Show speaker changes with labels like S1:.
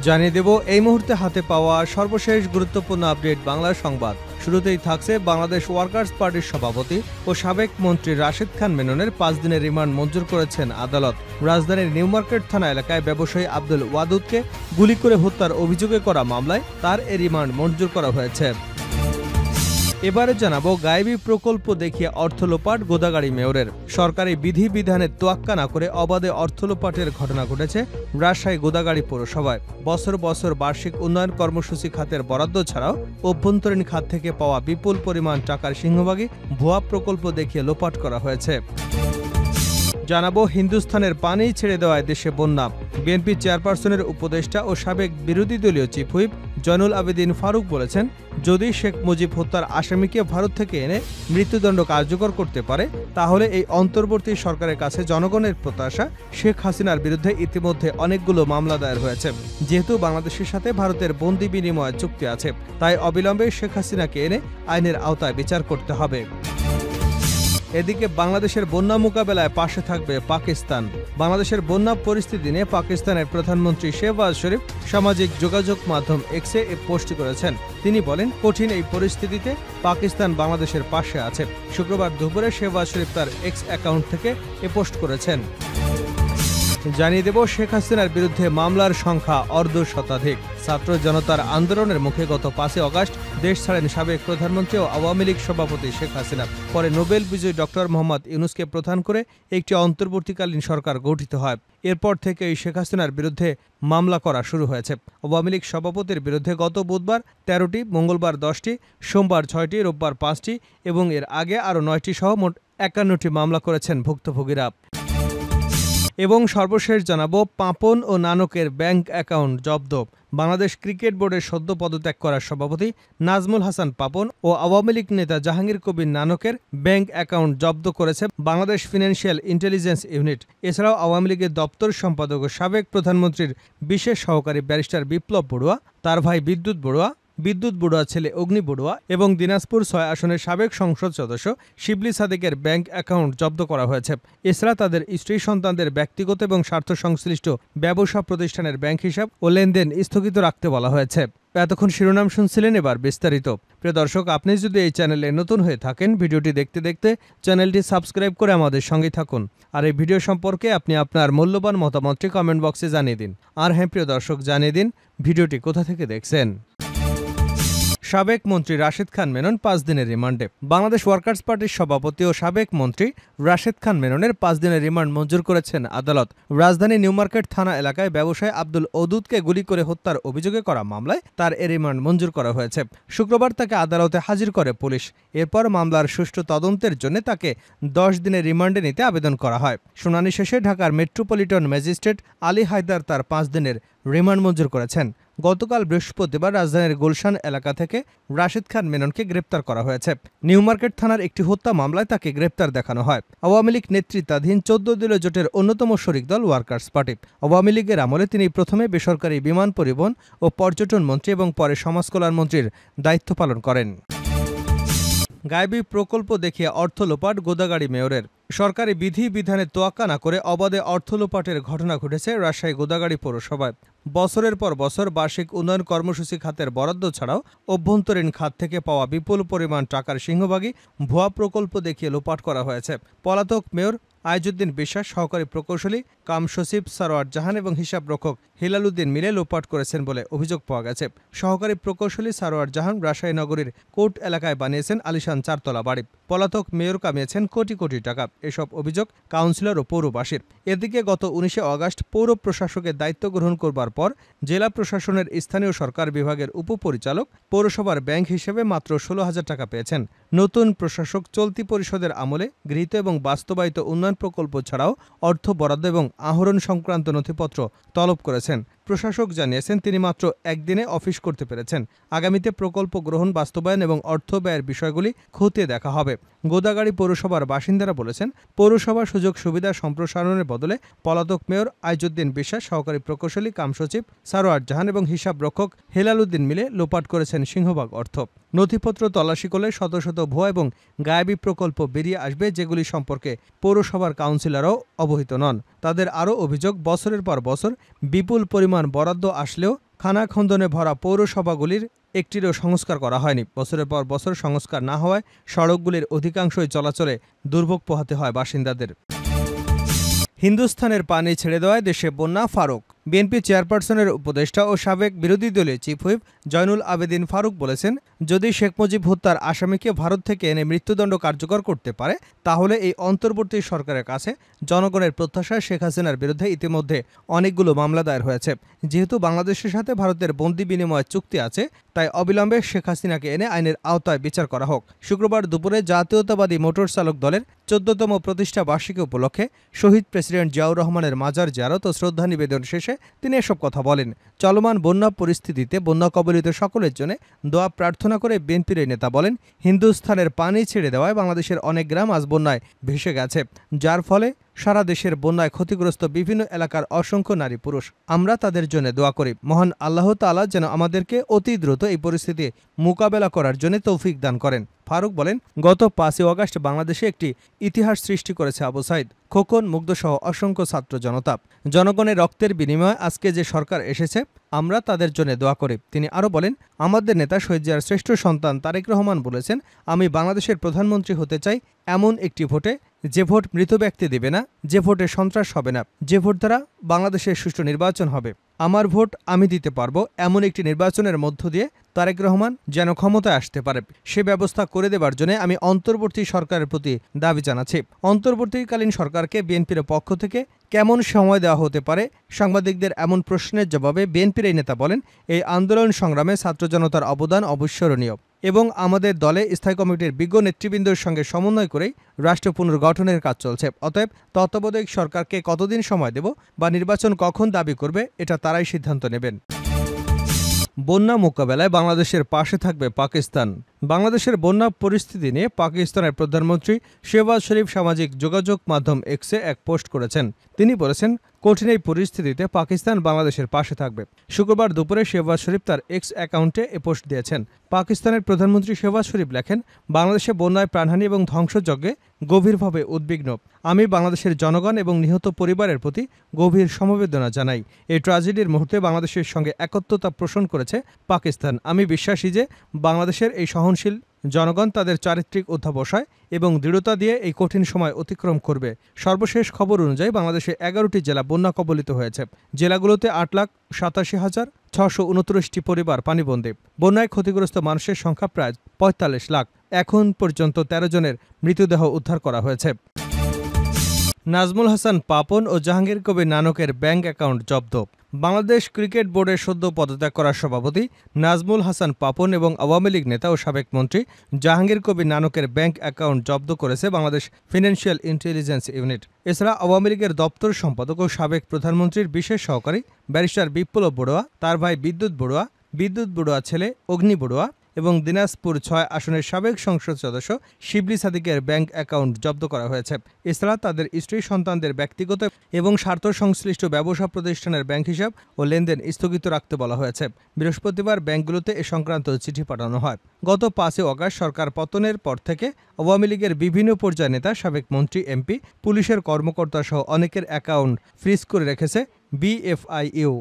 S1: জানিয়ে দেব এই মুহূর্তে হাতে পাওয়া সর্বশেষ গুরুত্বপূর্ণ আপডেট বাংলা সংবাদ। শুরুতেই থাকছে বাংলাদেশ ওয়ার্কার্স পার্টির সভাপতি ও সাবেক মন্ত্রী রাশেদ খান মেননের 5 দিনের রিমান্ড মঞ্জুর করেছেন আদালত। রাজধানীর নিউ মার্কেট থানা এলাকায় ব্যবসায়ী আব্দুল ওয়াদুদকে গুলি করে হত্যার অভিযোগে করা মামলায় তার এই রিমান্ড মঞ্জুর করা হয়েছে। এবারে জানাবো গায়েবী প্রকল্প দেখিয়ে অর্থ লোপাট গোদাগাড়ি মেয়রের। সরকারি বিধিবিধানের তোয়াক্কা না করে অবাধে অর্থ লোপাটের ঘটনা ঘটেছে রাজশাহী গোদাগাড়ি পৌরসভায়। বছর বছর বার্ষিক উন্নয়ন কর্মসূচি খাতের বরাদ্দ ছাড়াও অভ্যন্তরীণ খাত থেকে পাওয়া বিপুল পরিমাণ টাকার সিংহভাগই ভুয়া প্রকল্প দেখিয়ে লোপাট করা হয়েছে। জানাবো হিন্দুস্থানের পানি ছেড়ে দেওয়ায় দেশে বন্যা। বিএনপি চেয়ারপারসনের উপদেষ্টা ও সাবেক বিরোধী দলীয় চিফ হুইপ জয়নুল আবেদিন ফারুক বলেছেন, যদি শেখ মুজিব হত্যার আসামিকে ভারত থেকে এনে মৃত্যুদণ্ড কার্যকর করতে পারে তাহলে এই অন্তর্বর্তী সরকারের কাছে জনগণের প্রত্যাশা শেখ হাসিনার বিরুদ্ধে ইতিমধ্যে অনেকগুলো মামলা দায়ের হয়েছে। যেহেতু বাংলাদেশের সাথে ভারতের বন্দি বিনিময় চুক্তি আছে, তাই অবিলম্বে শেখ হাসিনাকে এনে আইনের আওতায় বিচার করতে হবে। এদিকে বাংলাদেশের বন্যা মোকাবেলায় পাশে থাকবে পাকিস্তান। বাংলাদেশের বন্যা পরিস্থিতি নিয়ে পাকিস্তানের প্রধানমন্ত্রী শেহবাজ শরীফ সামাজিক যোগাযোগ মাধ্যম এক্সে পোস্ট করেছেন। তিনি বলেন, কঠিন এই পরিস্থিতিতে পাকিস্তান বাংলাদেশের পাশে আছে। শুক্রবার দুপুরে শেহবাজ শরীফ তার এক্স অ্যাকাউন্ট থেকে এ পোস্ট করেছেন। জানিয়ে দেব শেখ হাসিনার বিরুদ্ধে মামলার সংখ্যা অর্ধশতাধিক। ছাত্র জনতার আন্দোলনের মুখে গত 5 আগস্ট দেশ ছাড়েন সাবেক প্রধানমন্ত্রী ও আওয়ামী লীগ সভাপতি শেখ হাসিনা। পরে নোবেল বিজয়ী ডক্টর মোহাম্মদ ইউনূসকে প্রধান করে একটি অন্তর্বর্তীকালীন সরকার গঠিত হয়। এরপর থেকেই শেখ হাসিনার বিরুদ্ধে মামলা করা শুরু হয়েছে। আওয়ামী লীগ সভাপতির বিরুদ্ধে গত বুধবার 13টি, মঙ্গলবার 10টি, সোমবার 6টি, রোববার 5টি এবং এর আগে আরও 9টি সহ মোট 51টি মামলা করেছেন ভুক্তভোগীরা। এবং সর্বশেষ জানাবো পাপন ও নানকের ব্যাংক অ্যাকাউন্ট জব্দ। বাংলাদেশ ক্রিকেট বোর্ডের সদ্য পদত্যাগ করা সভাপতি নাজমুল হাসান পাপন ও আওয়ামী লীগ নেতা জাহাঙ্গীর কবির নানকের ব্যাংক অ্যাকাউন্ট জব্দ করেছে বাংলাদেশ ফিনান্সিয়াল ইন্টেলিজেন্স ইউনিট। এছাড়াও আওয়ামী লীগের দপ্তর সম্পাদক ও সাবেক প্রধানমন্ত্রীর বিশেষ সহকারী ব্যারিস্টার বিপ্লব বড়ুয়া, তার ভাই বিদ্যুৎ বড়ুয়া ছেলে অগ্নি বড়ুয়া এবং দিনাজপুর 6 আসনের সাবেক সংসদ সদস্য শিবলি সাদেকের ব্যাংক অ্যাকাউন্ট জব্দ করা হয়েছে। এছাড়া তাদের স্ত্রী সন্তানদের ব্যক্তিগত এবং স্বার্থ সংশ্লিষ্ট ব্যবসা প্রতিষ্ঠানের ব্যাংক হিসাব ও লেনদেন স্থগিত রাখতে বলা হয়েছে। এতক্ষণ শিরোনাম শুনছিলেন, এবার বিস্তারিত। প্রিয় দর্শক, আপনি যদি এই চ্যানেলে নতুন হয়ে থাকেন, ভিডিওটি দেখতে দেখতে চ্যানেলটি সাবস্ক্রাইব করে আমাদের সঙ্গে থাকুন। আর এই ভিডিও সম্পর্কে আপনি আপনার মূল্যবান মতামতটি কমেন্ট বক্সে জানিয়ে দিন। আর হ্যাঁ প্রিয় দর্শক, জানিয়ে দিন ভিডিওটি কোথা থেকে দেখছেন। সাবেক মন্ত্রী রাশেদ খান মেনন 5 দিনের রিমান্ডে। বাংলাদেশ ওয়ার্কার্স পার্টির সভাপতি ও সাবেক মন্ত্রী রাশেদ খান মেননের 5 দিনের রিমান্ড মঞ্জুর করেছেন আদালত। রাজধানী নিউ মার্কেট থানা এলাকায় ব্যবসায়ী আব্দুল ওদুদকে গুলি করে হত্যার অভিযোগে করা মামলায় তার এ রিমান্ড মঞ্জুর করা হয়েছে। শুক্রবার তাকে আদালতে হাজির করে পুলিশ। এরপর মামলার সুষ্ঠু তদন্তের জন্য তাকে 10 দিনের রিমান্ডে নিতে আবেদন করা হয়। শুনানি শেষে ঢাকার মেট্রোপলিটন ম্যাজিস্ট্রেট আলী হায়দার তার 5 দিনের রিমান্ড মঞ্জুর করেছেন। গতকাল বৃহস্পতিবার রাজধানীর গুলশান এলাকা থেকে রাশেদ খান মেননকে গ্রেপ্তার করা হয়েছে। নিউ মার্কেট থানার একটি হত্যা মামলায় তাকে গ্রেপ্তার দেখানো হয়। আওয়ামী লীগ নেতৃত্বাধীন 14 দলীয় জোটের অন্যতম শরিক দল ওয়ার্কার্স পার্টি। আওয়ামী লীগের আমলে তিনি প্রথমে বেসরকারি বিমান পরিবহন ও পর্যটন মন্ত্রী এবং পরে সমাজ কল্যাণ মন্ত্রীর দায়িত্ব পালন করেন। গায়েবী প্রকল্প দেখিয়ে অর্থ লোপাট গোদাগাড়ি মেয়রের। সরকারি বিধিবিধানের তোয়াক্কা না করে অবাধে অর্থ লোপাটের ঘটনা ঘটেছে রাজশাহী গোদাগাড়ি পৌরসভায়। বছরের পর বছর বার্ষিক উন্নয়ন কর্মসূচি খাতের বরাদ্দ ছাড়াও অভ্যন্তরীণ খাত থেকে পাওয়া বিপুল পরিমাণ টাকার সিংহভাগই ভুয়া প্রকল্প দেখিয়ে লোপাট করা হয়েছে। পলাতক মেয়র আইজুদ্দিন বিশ্বাস, সহকারী প্রকৌশলী কাম সচিব সারোয়ার জাহান এবং হিসাবরক্ষক হেলালুদ্দিন মিলে লোপাট করেছেন বলে অভিযোগ পাওয়া গেছে। সহকারী প্রকৌশলী সারোয়ার জাহান রাজশাহী নগরীর কোর্ট এলাকায় বানিয়েছেন আলিশান 4 তলা বাড়ি। পলাতক মেয়র কামিয়েছেন কোটি কোটি টাকা। এসব অভিযোগ কাউন্সিলর ও পৌরবাসীর। এদিকে গত 19 আগস্ট পৌর প্রশাসকের দায়িত্ব গ্রহণ করবার পর জেলা প্রশাসনের স্থানীয় সরকার বিভাগের উপপরিচালক পৌরসভার ব্যাংক হিসেবে মাত্র 16,000 টাকা পেয়েছেন। নতুন প্রশাসক চলতি পরিষদের আমলে গৃহীত এবং বাস্তবায়িত উন্নয়ন প্রকল্প ছাড়াও অর্থ বরাদ্দ এবং আহরণ সংক্রান্ত নথিপত্র তলব করেছেন। প্রশাসক জানিয়েছেন তিনি মাত্র একদিনে অফিস করতে পেরেছেন। আগামীতে প্রকল্প গ্রহণ, বাস্তবায়ন এবং অর্থ ব্যয়ের বিষয়গুলি খতিয়ে দেখা হবে। গোদাগাড়ি পৌরসভার বাসিন্দারা বলেছেন, পৌরসভার সুযোগ সুবিধা সম্প্রসারণের বদলে পলাতক মেয়র আইজুদ্দিন বিশ্বাস, সহকারী প্রকৌশলী কাম সচিব সারোয়ার জাহান এবং হিসাব রক্ষক হেলালুদ্দিন মিলে লোপাট করেছেন সিংহভাগ অর্থ। নথিপত্র তল্লাশি করলে শত শত ভুয়া এবং গায়েবী প্রকল্প বেরিয়ে আসবে, যেগুলি সম্পর্কে পৌরসভার কাউন্সিলরও অবহিত নন। তাদের আরও অভিযোগ, বছরের পর বছর বিপুল পরিমাণ পরিমাণ বরাদ্দ আসলেও খানাখন্দনে ভরা পৌরসভাগুলির একটিরও সংস্কার করা হয়নি। বছরের পর বছর সংস্কার না হওয়ায় সড়কগুলির অধিকাংশই চলাচলে দুর্ভোগ পোহাতে হয় বাসিন্দাদের। হিন্দুস্থানের পানি ছেড়ে দেওয়ায় দেশে বন্যা। ফারুক বিএনপি চেয়ারপারসনের উপদেষ্টা ও সাবেক বিরোধী দলীয় চিফ হুইপ জয়নুল আবেদিন ফারুক বলেছেন, যদি শেখ মুজিব হত্যার আসামিকে ভারত থেকে এনে মৃত্যুদণ্ড কার্যকর করতে পারে তাহলে এই অন্তর্বর্তী সরকারের কাছে জনগণের প্রত্যাশা শেখ হাসিনার বিরুদ্ধে ইতিমধ্যে অনেকগুলো মামলা দায়ের হয়েছে। যেহেতু বাংলাদেশের সাথে ভারতের বন্দি বিনিময় চুক্তি আছে, তাই অবিলম্বে শেখ হাসিনাকে এনে আইনের আওতায় বিচার করা হোক। শুক্রবার দুপুরে জাতীয়তাবাদী মোটর চালক দলের ১৪তম প্রতিষ্ঠা বার্ষিকী উপলক্ষে শহীদ প্রেসিডেন্ট জিয়াউর রহমানের মাজার জিয়ারত ও শ্রদ্ধা নিবেদন শেষে তিনি এসব কথা বলেন। চলমান বন্যা পরিস্থিতিতে বন্যা কবলিত সকলের জন্য দোয়া প্রার্থনা করে বিএনপির এই নেতা বলেন, হিন্দুস্থানের পানি ছেড়ে দেওয়ায় বাংলাদেশের অনেক গ্রাম আজ বন্যায় ভেসে গেছে, যার ফলে সারা দেশের বন্যায় ক্ষতিগ্রস্ত বিভিন্ন এলাকার অসংখ্য নারী পুরুষ। আমরা তাদের জন্য দোয়া করি, মহান আল্লাহ তাআলা যেন আমাদেরকে অতি দ্রুত এই পরিস্থিতি মোকাবেলা করার জন্য তৌফিক দান করেন। ফারুক বলেন, গত ৫ই আগস্ট বাংলাদেশে একটি ইতিহাস সৃষ্টি করেছে আবু সাইদ, খোকন, মুগ্ধসহ অসংখ্য ছাত্র জনতা। জনগণের রক্তের বিনিময়ে আজকে যে সরকার এসেছে, আমরা তাদের জন্য দোয়া করি। তিনি আরও বলেন, আমাদের নেতা শহীদ জিয়ার শ্রেষ্ঠ সন্তান তারেক রহমান বলেছেন, আমি বাংলাদেশের প্রধানমন্ত্রী হতে চাই এমন একটি ভোটে, যে ভোট মৃত ব্যক্তি দেবে না, যে ভোটে সন্ত্রাস হবে না, যে ভোট দ্বারা বাংলাদেশের সুষ্ঠু নির্বাচন হবে। আমার ভোট আমি দিতে পারবো এমন একটি নির্বাচনের মধ্য দিয়ে তারেক রহমান যেন ক্ষমতায় আসতে পারে, সে ব্যবস্থা করে দেবার জন্য আমি অন্তর্বর্তী সরকারের প্রতি দাবি জানাচ্ছি। অন্তর্বর্তীকালীন সরকারকে বিএনপির পক্ষ থেকে কেমন সময় দেওয়া হতে পারে? সাংবাদিকদের এমন প্রশ্নের জবাবে বিএনপির এই নেতা বলেন, এই আন্দোলন সংগ্রামে ছাত্র জনতার অবদান অবিস্মরণীয় এবং আমাদের দলে স্থায়ী কমিটির বিজ্ঞ নেতৃবৃন্দের সঙ্গে সমন্বয় করেই রাষ্ট্র পুনর্গঠনের কাজ চলছে। অতএব তত্ত্বাবধায়ক সরকারকে কতদিন সময় দেব বা নির্বাচন কখন দাবি করবে, এটা তারাই সিদ্ধান্ত নেবেন। বন্যা মোকাবেলায় বাংলাদেশের পাশে থাকবে পাকিস্তান। বাংলাদেশের বন্যা পরিস্থিতি নিয়ে পাকিস্তানের প্রধানমন্ত্রী শেহবাজ শরীফ সামাজিক যোগাযোগ মাধ্যম এক্সে এক পোস্ট করেছেন। তিনি বলেছেন, কঠিন এই পরিস্থিতিতে পাকিস্তান বাংলাদেশের পাশে থাকবে। শুক্রবার দুপুরে শেহবাজ শরীফ তার এক্স অ্যাকাউন্টে এ পোস্ট দিয়েছেন। পাকিস্তানের প্রধানমন্ত্রী শেহবাজ শরীফ লেখেন, বাংলাদেশে বন্যায় প্রাণহানি এবং ধ্বংসযজ্ঞে গভীরভাবে উদ্বিগ্ন। আমি বাংলাদেশের জনগণ এবং নিহত পরিবারের প্রতি গভীর সমবেদনা জানাই। এই ট্র্যাজেডির মুহূর্তে বাংলাদেশের সঙ্গে একত্রতা পোষণ করেছে পাকিস্তান। আমি বিশ্বাসী যে বাংলাদেশের এই সহনশীল জনগণ তাদের চারিত্রিক অধ্যাবসায় এবং দৃঢ়তা দিয়ে এই কঠিন সময় অতিক্রম করবে। সর্বশেষ খবর অনুযায়ী বাংলাদেশে ১১টি জেলা বন্যা কবলিত হয়েছে। জেলাগুলোতে ৮,৮৭,৬২৯টি পরিবার পানিবন্দী। বন্যায় ক্ষতিগ্রস্ত মানুষের সংখ্যা প্রায় ৪৫ লাখ। এখন পর্যন্ত ১৩ জনের মৃতদেহ উদ্ধার করা হয়েছে। নাজমুল হাসান পাপন ও জাহাঙ্গীর কবির নানকের ব্যাংক অ্যাকাউন্ট জব্দ। বাংলাদেশ ক্রিকেট বোর্ডের সদ্য পদত্যাগ করা সভাপতি নাজমুল হাসান পাপন এবং আওয়ামী লীগ নেতা ও সাবেক মন্ত্রী জাহাঙ্গীর কবির নানকের ব্যাংক অ্যাকাউন্ট জব্দ করেছে বাংলাদেশ ফিনান্সিয়াল ইন্টেলিজেন্স ইউনিট। এছাড়া আওয়ামী লীগের দপ্তর সম্পাদক ও সাবেক প্রধানমন্ত্রীর বিশেষ সহকারী ব্যারিস্টার বিপ্লব বড়ুয়া, তার ভাই বিদ্যুৎ বড়ুয়া ছেলে অগ্নি বড়ুয়া এবং দিনাজপুর ৬ আসনের সাবেক সংসদ সদস্য শিবলি সাদিকের ব্যাংক অ্যাকাউন্ট জব্দ করা হয়েছে। এছাড়া তাদের স্ত্রী সন্তানদের ব্যক্তিগত এবং স্বার্থ সংশ্লিষ্ট ব্যবসা প্রতিষ্ঠানের ব্যাংক হিসাব ও লেনদেন স্থগিত রাখতে বলা হয়েছে। বৃহস্পতিবার ব্যাংকগুলোতে এ সংক্রান্ত চিঠি পাঠানো হয়। গত ৫ই আগস্ট সরকার পতনের পর থেকে আওয়ামী লীগের বিভিন্ন পর্যায়ের নেতা, সাবেক মন্ত্রী, এমপি, পুলিশের কর্মকর্তা সহ অনেকের অ্যাকাউন্ট ফ্রিজ করে রেখেছে বিএফআইইউ।